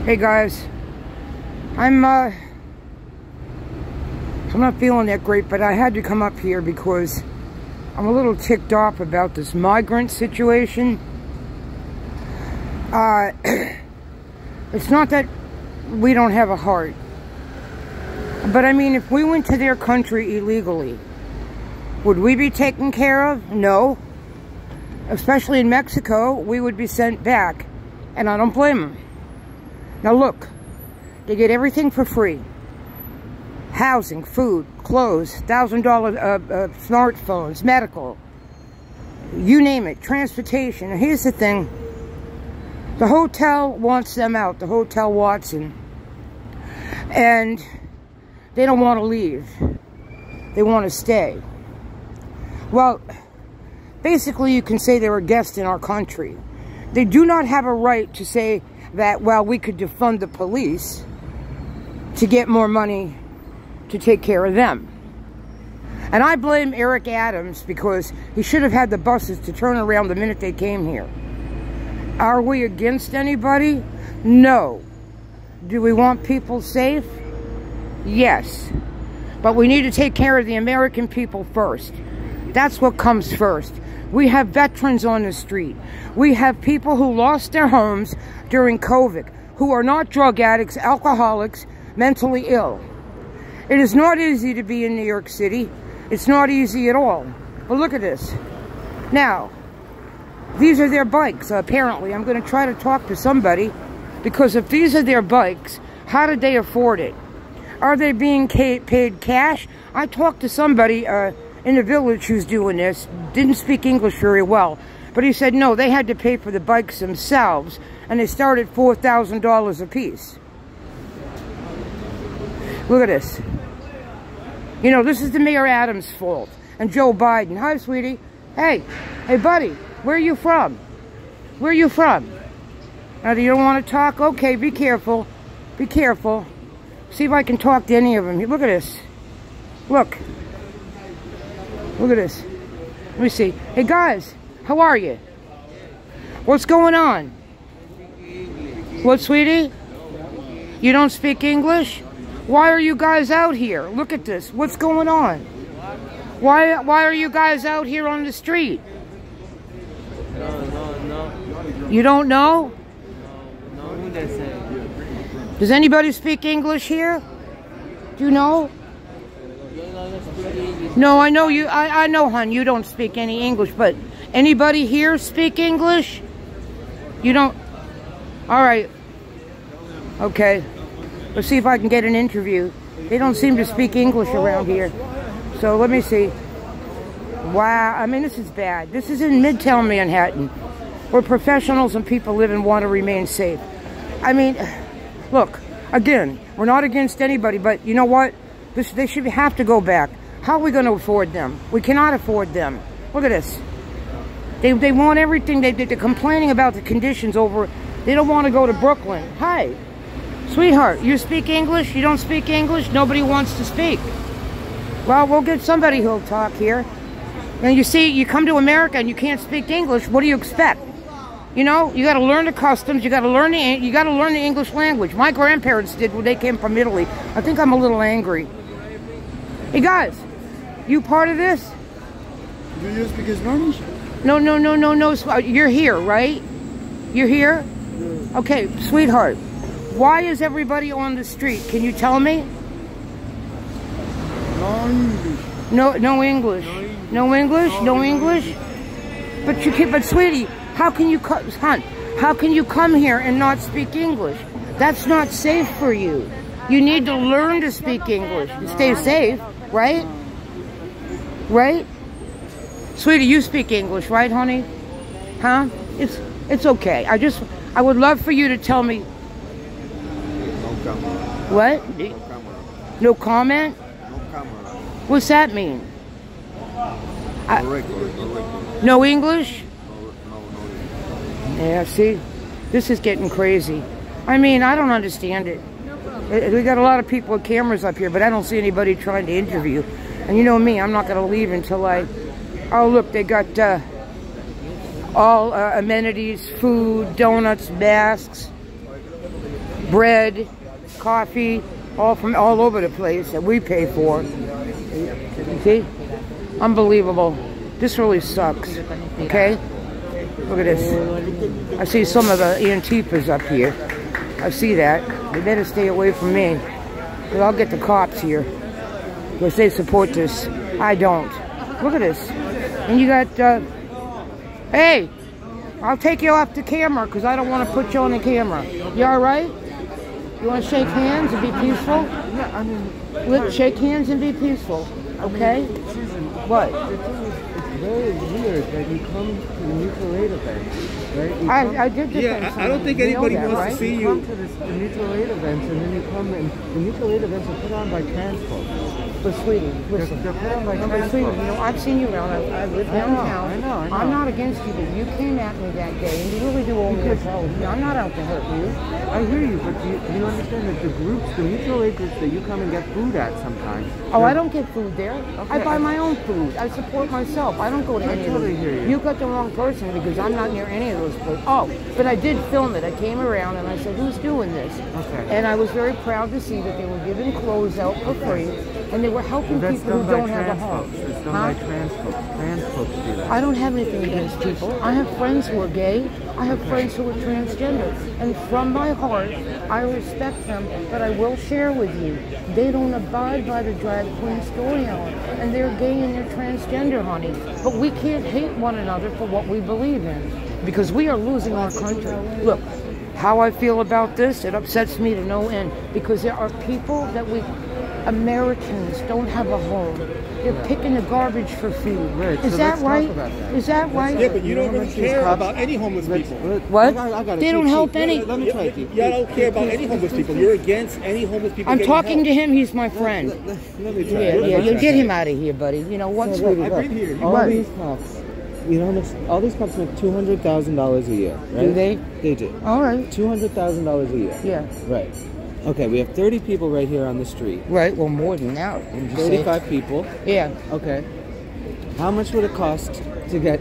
Hey guys, I'm not feeling that great, but I had to come up here because I'm a little ticked off about this migrant situation. It's not that we don't have a heart, but I mean, if we went to their country illegally, would we be taken care of? No. Especially in Mexico, we would be sent back, and I don't blame them. Now look, they get everything for free. Housing, food, clothes, $1,000 smartphones, medical, you name it, transportation. And here's the thing, the hotel wants them out, the Hotel Watson, and they don't want to leave. They want to stay. Well, basically you can say they're a guest in our country. They do not have a right to say that, well, we could defund the police to get more money to take care of them. And I blame Eric Adams because he should have had the buses to turn around the minute they came here. Are we against anybody? No. Do we want people safe? Yes. But we need to take care of the American people first. That's what comes first. We have veterans on the street. We have people who lost their homes during COVID, who are not drug addicts, alcoholics, mentally ill. It is not easy to be in New York City. It's not easy at all. But look at this. Now, these are their bikes, apparently. I'm going to try to talk to somebody, because if these are their bikes, how did they afford it? Are they being paid cash? I talked to somebody in the village who's doing this, didn't speak English very well, but he said no, they had to pay for the bikes themselves, and they start at $4,000 a piece. Look at this. You know, this is the Mayor Adams' fault, and Joe Biden. Hi, sweetie. Hey, buddy, where are you from? Where are you from? Now, you don't want to talk? Okay, be careful. Be careful. See if I can talk to any of them. Look at this. Look. Look at this. Let me see. Hey guys, how are you? What's going on? What, sweetie? You don't speak English? Why are you guys out here? Look at this. What's going on? Why are you guys out here on the street? No. You don't know? No. Does anybody speak English here? Do you know? No, I know you. I know, hon, you don't speak any English, but anybody here speak English? You don't? All right. Okay. Let's see if I can get an interview. They don't seem to speak English around here. So let me see. Wow. I mean, this is bad. This is in Midtown Manhattan, where professionals and people live and want to remain safe. I mean, look, again, we're not against anybody, but you know what? They should have to go back. How are we going to afford them? We cannot afford them. Look at this. They want everything. They're complaining about the conditions over. They don't want to go to Brooklyn. Hi. Sweetheart, you speak English? You don't speak English? Nobody wants to speak. Well, we'll get somebody who'll talk here. And you see, you come to America and you can't speak English. What do you expect? You know, you got to learn the customs. You got to learn the English language. My grandparents did when they came from Italy. I think I'm a little angry. Hey guys, you part of this? Do you speak Spanish? No. You're here, right? You're here? Yeah. Okay, sweetheart. Why is everybody on the street? Can you tell me? No English. No English. No English? No English? But sweetie, how can you come here and not speak English? That's not safe for you. You need to learn to speak English and stay safe, right? Right? Sweetie, you speak English, right, honey? Huh? It's okay. I would love for you to tell me. What? No comment? No camera. What's that mean? No English? No. Yeah, see? This is getting crazy. I mean, I don't understand it. We got a lot of people with cameras up here, but I don't see anybody trying to interview. And you know me, I'm not going to leave until I... Oh, look, they got all amenities, food, donuts, masks. bread, coffee, all from all over the place that we pay for. You see? Unbelievable. This really sucks. Okay? Look at this. I see some of the Antifas up here. I see that. They better stay away from me. Because I'll get the cops here. Because they support this. I don't. Look at this. And you got, hey, I'll take you off the camera because I don't want to put you on the camera. You all right? You want to shake hands and be peaceful? Yeah, I mean... Let's shake hands and be peaceful. Okay? What? It's very weird that you come to the mutual aid events, right? I did this. I don't think anybody wants to see You come to the mutual aid events, and then you come and the mutual aid events are put on by trans folks. But sweetie, listen. They're put on by No, but trans sweetie, folks. you know, I've seen you around. I live downtown. I know. I'm not against you, but you came at me that day, and you really do owe me a apology. I'm not out to hurt you. I hear you, but do you understand that the groups, the mutual aid groups that you come and get food at sometimes? Oh, I don't get food there. Okay, I buy my own food. I support myself. I don't go to any of totally those. hear you. You got the wrong person because I'm not near any of those places. Oh, but I did film it. I came around and I said, who's doing this? Okay. And I was very proud to see that they were giving clothes out for free and they were helping That's people done who by don't have a trans home. folks. It's done by trans folks. Trans folks do that. I don't have anything against people. I have friends who are gay. I have friends who are transgender. And from my heart, I respect them, but I will share with you, they don't abide by the drag queen story hour. And they're gay and they're transgender, honey. But we can't hate one another for what we believe in. Because we are losing our country. Look, how I feel about this, it upsets me to no end. Because there are people that Americans don't have a home. They're picking the garbage for food. Right, Is so that let's talk right? about that. Is that right? Yeah, but you don't really care about any homeless people. What? I got it. They don't help any. Let me try it. You don't care about any homeless people. You're against any homeless people. I'm getting talking help. to him. He's my friend. Let me try Yeah, it. yeah. You get him out of here, buddy. You know what? Sweetie, I've been here. All What? these cops, you know how much? All these cops make $200,000 a year, right? Do they? They do. All right. $200,000 a year. Yeah. Right. Okay, we have 30 people right here on the street. Right. Well, more than that. Wouldn't you say? 35 people. Yeah. Okay. How much would it cost to get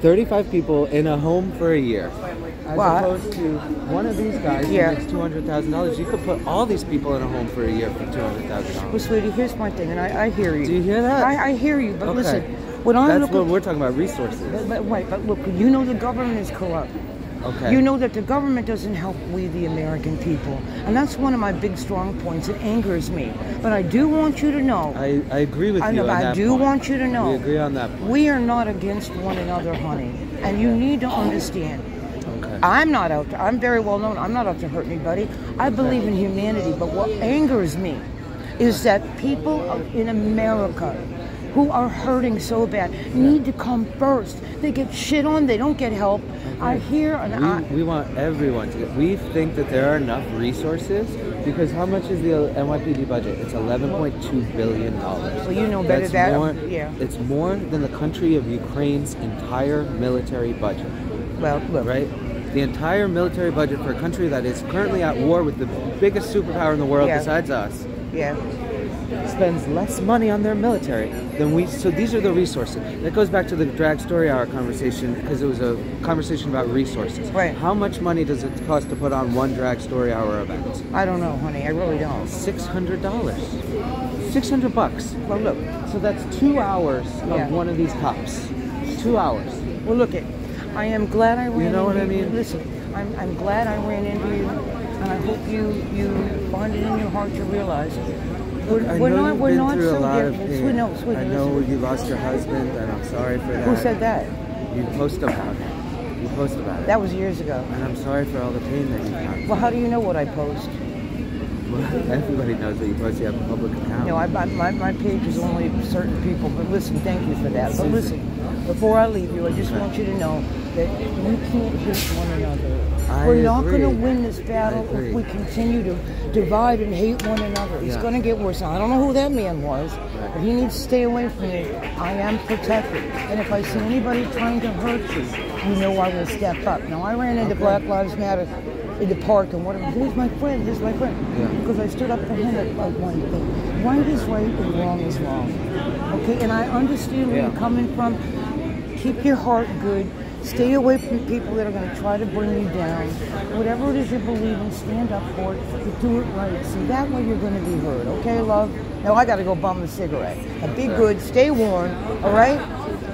35 people in a home for a year? As Well, opposed to one of these guys Yeah. who makes $200,000. You could put all these people in a home for a year for Well, $200,000. sweetie, here's my thing, and I hear you. Do you hear that? I hear you, but Okay. listen, when I That's look what at... we're talking about, resources. But look, you know the government is corrupt. Okay. You know that the government doesn't help we, the American people. And that's one of my big strong points. It angers me. But I do want you to know... I agree with you on that I do point. want you to know... We agree on that point. We are not against one another, honey. And you need to understand. Okay. I'm not out to... I'm very well known. I'm not out to hurt anybody. I believe in humanity. But what angers me is that people in America who are hurting so bad need to come first. They get shit on. They don't get help. I hear... We want everyone to get... We think that there are enough resources because how much is the NYPD budget? It's $11.2 billion. Well, you know better than... Yeah. It's more than the country of Ukraine's entire military budget. Well, look. Right? The entire military budget for a country that is currently at war with the biggest superpower in the world Yeah. besides us Yeah. spends less money on their military than we. So these are the resources. That goes back to the drag story hour conversation because it was a conversation about resources. Right. How much money does it cost to put on one drag story hour event? I don't know, honey. I really don't. $600. $600. Well, look. So that's 2 hours Yeah. of one of these cops. 2 hours. Well, look it. I am glad I ran You know into what I you. mean? Listen, I'm glad I ran into you, and I hope you find it in your heart to realize Look, I know you've been through a lot of different. pain. Sweet, no, sweet, I know you lost your husband, and I'm sorry for that. Who said that? You post about it. You post about it. That was years ago. And I'm sorry for all the pain that you've had. Well, how do you know what I post? Well, everybody knows that you post. You have a public account. No, my page is only certain people. But listen, thank you for that. But listen, before I leave you, I just want you to know that you can't hate one another. We're not going to win this battle if we continue to divide and hate one another. It's going to get worse. Now, I don't know who that man was, but he needs to stay away from me. I am protected. And if I see anybody trying to hurt you, you know I will step up. Now, I ran into Black Lives Matter in the park and whatever. Here's my friend. Here's my friend. Yeah. Because I stood up for him at one thing. Right is right and wrong is wrong. Okay? And I understand where you're coming from. Keep your heart good. Stay away from people that are going to try to bring you down. Whatever it is you believe in, stand up for it. But do it right. See, that way you're going to be heard. Okay, love? Now I got to go bum a cigarette. Now be good. Stay warm. All right?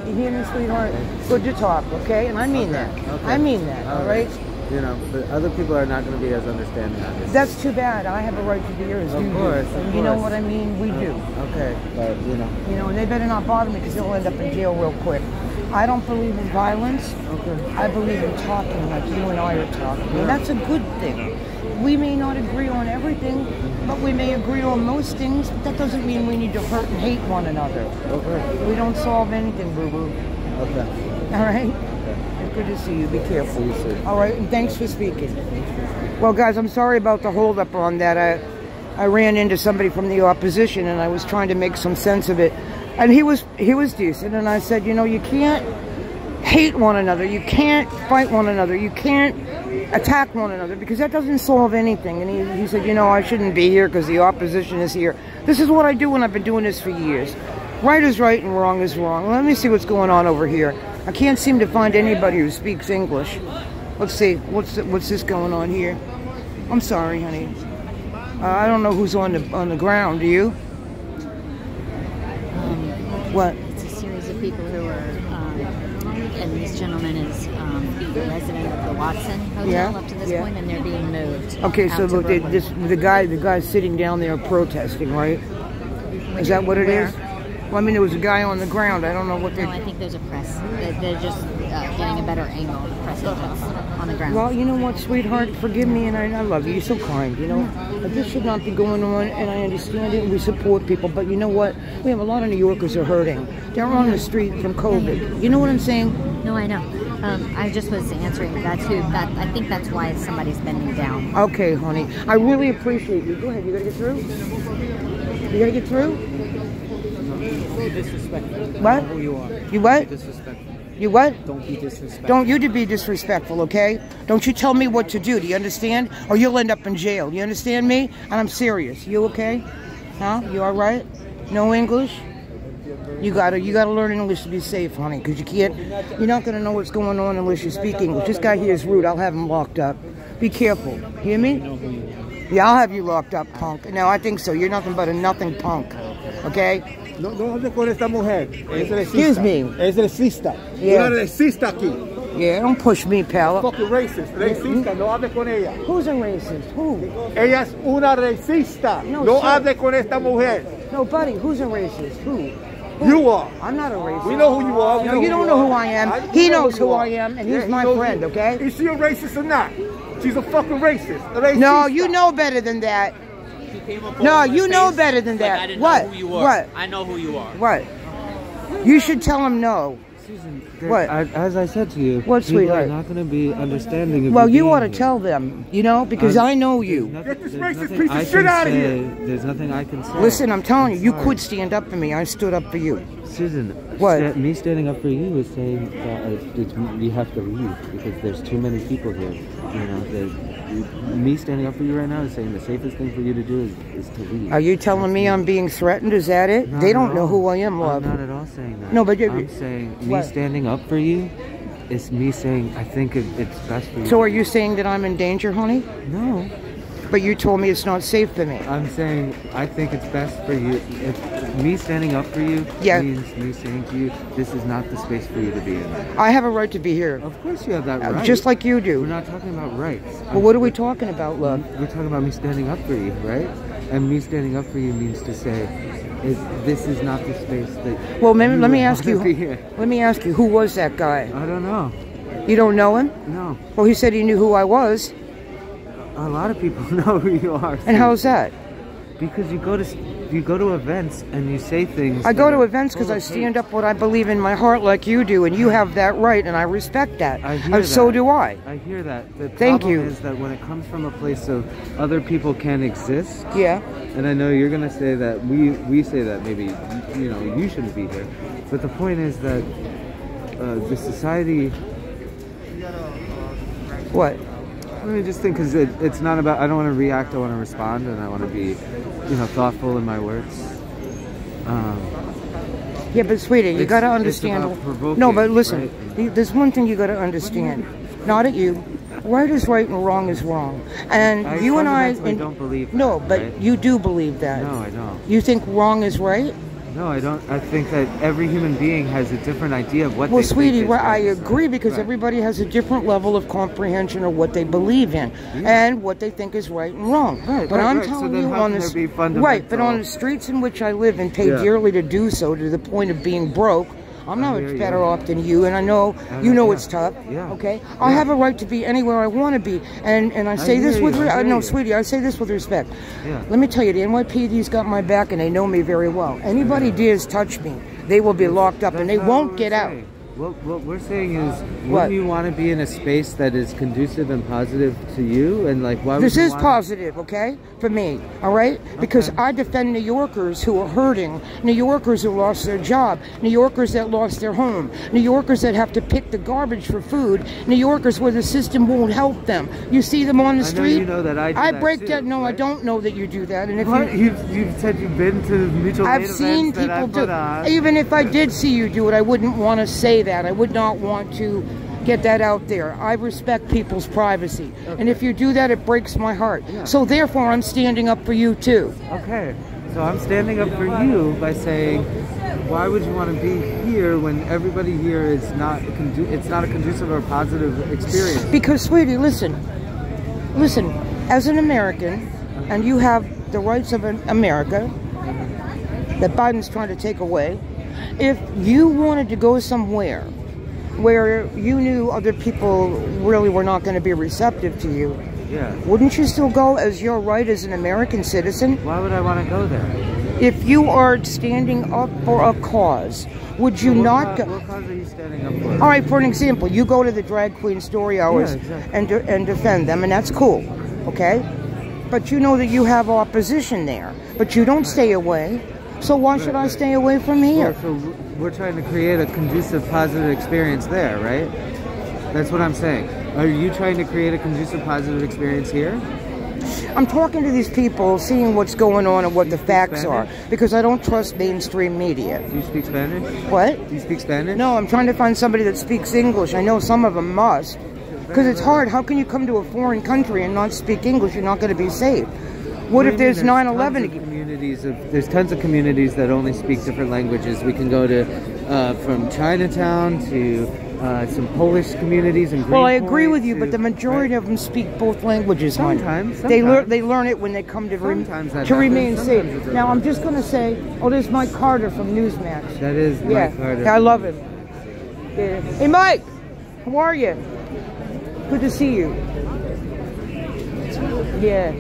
You hear me, sweetheart? Good to talk, okay? And I mean that. Okay. I mean that, all right? You know, but other people are not going to be as understanding on this. That's too bad. I have a right to be here as you do. And you know what I mean? We do. Okay, but you know. You know, and they better not bother me because they'll end up in jail real quick. I don't believe in violence. Okay. I believe in talking like you and I are talking. And that's a good thing. We may not agree on everything, but we may agree on most things. But that doesn't mean we need to hurt and hate one another. Okay. We don't solve anything, boo-boo. Okay. All right? It's good to see you. Be careful. See you soon. All right, and thanks for speaking. Well, guys, I'm sorry about the holdup on that. I ran into somebody from the opposition, and I was trying to make some sense of it. And he was decent, and I said, you know, you can't hate one another. You can't fight one another. You can't attack one another because that doesn't solve anything. And he said, you know, I shouldn't be here because the opposition is here. This is what I do, and I've been doing this for years. Right is right and wrong is wrong. Let me see what's going on over here. I can't seem to find anybody who speaks English. Let's see. What's this going on here? I'm sorry, honey. I don't know who's on the ground. Do you? What? It's a series of people who are, and this gentleman is the resident of the Watson Hotel up to this point, and they're being moved. Okay, so look, the guy's sitting down there protesting, right? Is that what it is? Well, I mean, there was a guy on the ground. I don't know what they... No, I think there's a press. They're just getting a better angle of the press agents on the ground. Well, you know what, sweetheart? Forgive me, and I love you. You're so kind, you know? This should not be going on, and I understand it, and we support people. But you know what? We have a lot of New Yorkers who are hurting. They're on the street from COVID. You know what I'm saying? No, I know. I just was answering that, too. I think that's why somebody's bending down. Okay, honey. I really appreciate you. Go ahead. You got to get through? You got to get through? Don't be disrespectful. What? I know who you are. You what? Don't be disrespectful. You what? Don't be disrespectful. Don't you to be disrespectful, okay? Don't you tell me what to do. Do you understand? Or you'll end up in jail. You understand me? And I'm serious. You okay? Huh? You all right? No English? You gotta learn English to be safe, honey, because you're not gonna know what's going on unless you speak English. This guy here is rude. I'll have him locked up. Be careful. Hear me? Yeah, I'll have you locked up, punk. No, I think so. You're nothing but a nothing punk. Okay? No hable con esta mujer. Es racista. Excuse me. Es racista. Yeah. Una racista aquí. Yeah, don't push me, pal. Fucking racist. Racista. No hable con ella. Who's a racist? Who? Ella es una racista. No hable con esta mujer. No, buddy, who's a racist? Who? You are. I'm not a racist. We know who you are. No, you don't know who I am. He knows who I am, and he's my friend, okay? Is she a racist or not? She's a fucking racist. No, you know better than that. No, you know better than that. I didn't What? know who you are. What? I know who you are. What? You should tell him no. Susan, What? As I said to you, What, people sweetheart? are not going to be understanding of Well, you being ought to here. tell them, you know, because I know you. Get this racist nothing piece of I shit can out of say. here. There's nothing I can say. Listen, I'm telling you, you Sorry. could stand up for me. I stood up for you. Susan, What? me standing up for you is saying that you have to leave because there's too many people here. You know, me standing up for you right now is saying the safest thing for you to do is to leave. Are you telling me I'm being threatened? Is that it? Not They at don't know all. who I am, love. I'm not at all saying that. No, but I'm saying me What? standing up for you is me saying I think it's best for you. So are you saying that I'm in danger, honey? No. But you told me it's not safe for me. I'm saying I think it's best for you. Me standing up for you means me saying to you, this is not the space for you to be in. I have a right to be here. Of course you have that right. Just like you We're do. not talking about rights. Well, what are we talking about, love? We're talking about me standing up for you, right? And me standing up for you means to say, this is not the space that. Well, maybe, you let me would ask you. wanna be here. Let me ask you, who was that guy? I don't know. You don't know him? No. Well, he said he knew who I was. A lot of people know who you are. And how's that? Because you go to events and you say things. I go that to are events because full I of stand hate. up what I believe in my heart like you do, and you have that right, and I respect that. I hear So that. do I. I hear that. The Thank problem you. is that when it comes from a place of other people can exist, Yeah. and I know you're gonna say that we say that maybe you shouldn't be here, but the point is that the society. What? Let me just think, because it's not about. I don't want to react. I want to respond, and I want to be, thoughtful in my words. Yeah, but sweetie, you got to understand. It's about provoking, No, but listen, right? there's one thing you got to understand. Not at you. Right is right and wrong is wrong. And you and I don't believe that, no, but right? you do believe that. No, I don't. You think wrong is right? No, I don't. I think that every human being has a different idea of what Well, they sweetie, think well, I is agree because right. everybody has a different level of comprehension of what they believe in and what they think is right and wrong. Right, but right, I'm right. telling So then you how on can this, there be fundamental- right? But on the streets in which I live and pay dearly to do so, to the point of being broke. I'm not much better off than you, and I know you know it's tough. Yeah. Okay, I have a right to be anywhere I want to be, and I say this with no, sweetie, I say this with respect. Yeah. Let me tell you, the NYPD's got my back, and they know me very well. Anybody dares touch me, they will be locked up, and they won't get out. What we're saying is, What? wouldn't you want to be in a space that is conducive and positive to you? And like, why would This you is want positive, okay, for me, all right? Because I defend New Yorkers who are hurting, New Yorkers who lost their job, New Yorkers that lost their home, New Yorkers that have to pick the garbage for food, New Yorkers where the system won't help them. You see them on the street? you know that I do that break too, that. No, right? I don't know that you do that. And if What? You've said you've been to mutual aid I've seen events that I people put do. on. Even if I did see you do it, I wouldn't want to say that. I would not want to get that out there. I respect people's privacy. And if you do that, it breaks my heart. So therefore, I'm standing up for you too. Okay, so I'm standing up for you by saying, why would you want to be here when everybody here is not it's not a conducive or positive experience? Because, sweetie, listen, as an American, and you have the rights of an America that Biden's trying to take away, if you wanted to go somewhere where you knew other people really were not going to be receptive to you, wouldn't you still go as your right as an American citizen? Why would I want to go there? If you are standing up for a cause, would you not go? What cause are you standing up for? All right, for an example, you go to the drag queen story hours and defend them, and that's cool, okay? But you know that you have opposition there, but you don't stay away. So why should I stay away from here? Well, so we're trying to create a conducive, positive experience there, right? That's what I'm saying. Are you trying to create a conducive, positive experience here? I'm talking to these people, seeing what's going on and what the facts are, because I don't trust mainstream media. Do you speak Spanish? What? Do you speak Spanish? No, I'm trying to find somebody that speaks English. I know some of them must. Because it's hard. How can you come to a foreign country and not speak English? You're not going to be safe. What if there's 9/11 again? There's tons of communities that only speak different languages. We can go to from Chinatown to some Polish communities and well, I agree with you, but the majority of them speak both languages. Sometimes. They learn it when they come to remain safe. Now I'm just going to say, oh, there's Mike Carter from Newsmax. That is Mike Carter. Yeah, I love him. Yeah. Hey, Mike, how are you? Good to see you. Yeah.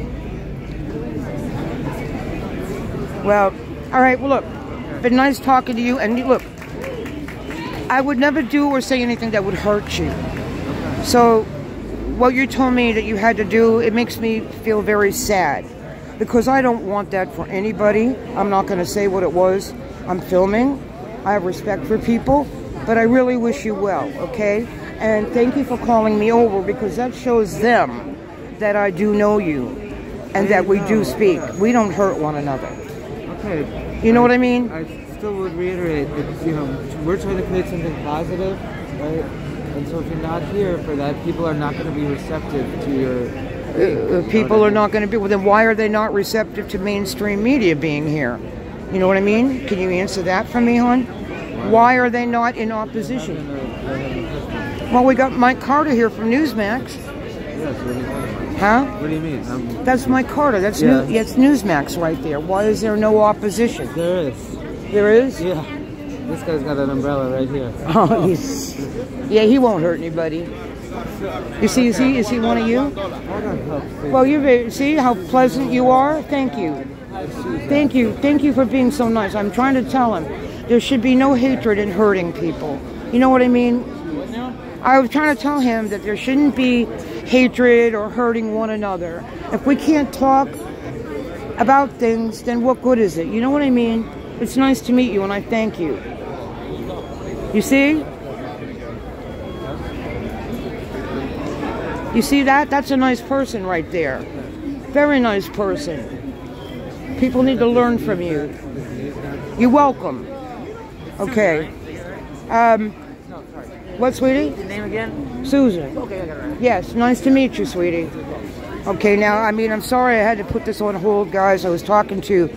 Well, all right. Well, look, been nice talking to you. And look, I would never do or say anything that would hurt you. So, what you told me that you had to do, it makes me feel very sad. Because I don't want that for anybody. I'm not going to say what it was. I'm filming. I have respect for people. But I really wish you well, okay? And thank you for calling me over, because that shows them that I do know you. And that we do speak. We don't hurt one another. Okay. You know what I mean? I still would reiterate, we're trying to create something positive, right? And so if you're not here for that, people are not going to be receptive to your... people are not going to be... Well, then why are they not receptive to mainstream media being here? You know what I mean? Can you answer that for me, hon? Why are they not in opposition? Well, we got Mike Carter here from Newsmax. Yes, what are you talking about? Huh? What do you mean? That's Mike Carter. That's it's Newsmax right there. Why is there no opposition? There is. There is? Yeah. This guy's got an umbrella right here. Oh, yeah, he won't hurt anybody. You see, is he one of you? Well, you see how pleasant you are? Thank you. Thank you. Thank you for being so nice. I'm trying to tell him there should be no hatred in hurting people. You know what I mean? I was trying to tell him that there shouldn't be hatred or hurting one another. If we can't talk about things, then what good is it? You know what I mean? It's nice to meet you, and I thank you. You see? You see that? That's a nice person right there. Very nice person. People need to learn from you. You're welcome. Okay. What, sweetie? Your name again? Susan. Okay, I got it right. Yes, nice to meet you, sweetie. Okay, now, I mean, I'm sorry I had to put this on hold, guys. I was talking to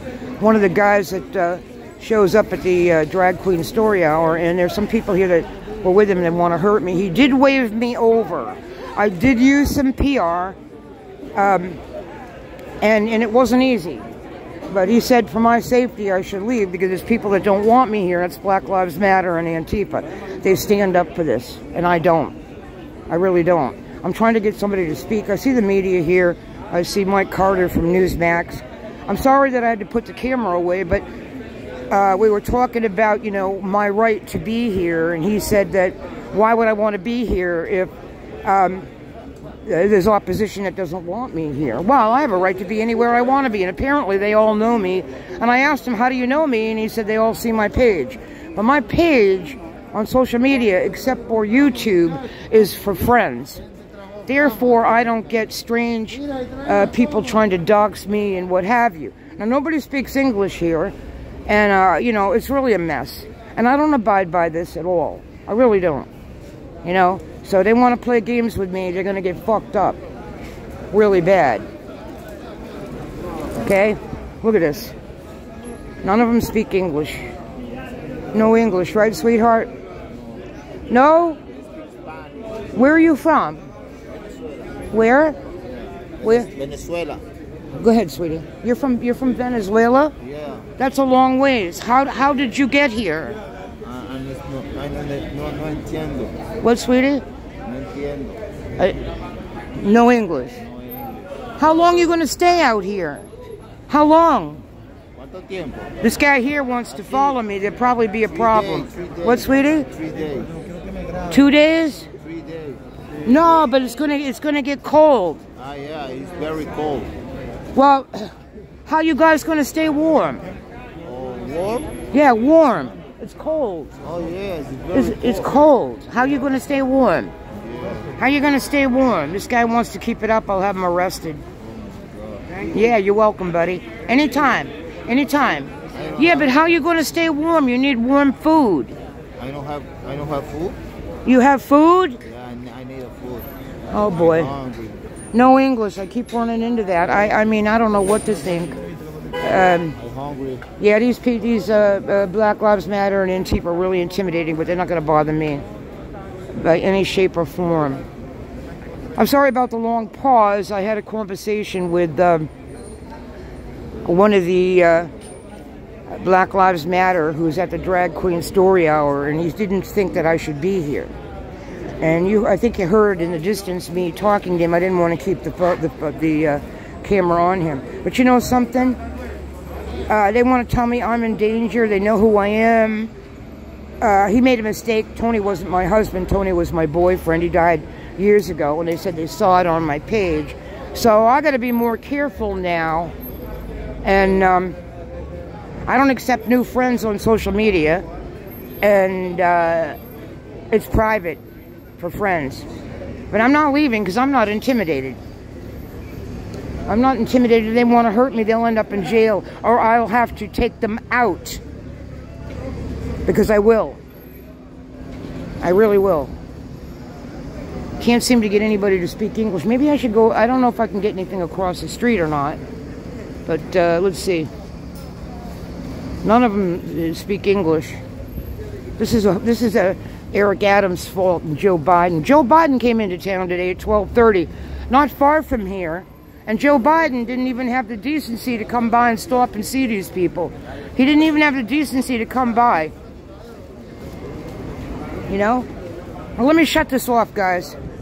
one of the guys that shows up at the Drag Queen Story Hour, and there's some people here that were with him that want to hurt me. He did wave me over. I did use some PR, and it wasn't easy. But he said for my safety I should leave because there's people that don't want me here. That's Black Lives Matter and Antifa. They stand up for this, and I don't. I really don't. I'm trying to get somebody to speak. I see the media here. I see Mike Carter from Newsmax. I'm sorry that I had to put the camera away, but we were talking about, you know, my right to be here, and he said that why would I want to be here if there's opposition that doesn't want me here. Well, I have a right to be anywhere I want to be, and apparently they all know me. And I asked him, how do you know me? And he said they all see my page. But my page on social media, except for YouTube, is for friends. Therefore, I don't get strange people trying to dox me and what have you. Now, nobody speaks English here, and, you know, it's really a mess. And I don't abide by this at all. I really don't, you know. So they want to play games with me, they're going to get fucked up really bad. Okay? Look at this. None of them speak English. No English, right, sweetheart? No? Where are you from? Where? Where? Venezuela. Go ahead, sweetie. You're from Venezuela? Yeah. That's a long ways. How did you get here? No entiendo. What, sweetie? No entiendo. No English. How long are you going to stay out here? How long? ¿Cuánto tiempo? This guy here wants to follow me. There'll probably be a problem. 3 days. What, sweetie? 3 days. 2 days? 3 days. No, but it's gonna get cold. Ah, yeah, it's very cold. Well, how you guys gonna stay warm? Oh, warm? Yeah, warm. It's cold. Oh, yeah, it's very cold. It's cold. How you gonna stay warm? How you gonna stay warm? This guy wants to keep it up. I'll have him arrested. Yeah, you're welcome, buddy. Anytime. Anytime. Yeah, but how you gonna stay warm? You need warm food. I don't have food. You have food? Yeah, I need a food. Oh boy. I'm hungry. No English. I keep running into that. I mean, I don't know what to think. I'm hungry. Yeah, these Black Lives Matter and Antifa are really intimidating, but they're not going to bother me by any shape or form. I'm sorry about the long pause. I had a conversation with one of the Black Lives Matter who's at the Drag Queen Story Hour, and he didn't think that I should be here. And I think you heard in the distance me talking to him. I didn't want to keep the camera on him. But you know something? They want to tell me I'm in danger. They know who I am. He made a mistake. Tony wasn't my husband. Tony was my boyfriend. He died years ago, and they said they saw it on my page. So I got to be more careful now. And I don't accept new friends on social media. And it's private for friends. But I'm not leaving because I'm not intimidated. I'm not intimidated. If they want to hurt me, they'll end up in jail. Or I'll have to take them out. Because I will. I really will. Can't seem to get anybody to speak English. Maybe I should go. I don't know if I can get anything across the street or not. But let's see. None of them speak English. This is Eric Adams' fault and Joe Biden. Joe Biden came into town today at 12:30, not far from here. And Joe Biden didn't even have the decency to come by and stop and see these people. He didn't even have the decency to come by. You know? Well, let me shut this off, guys.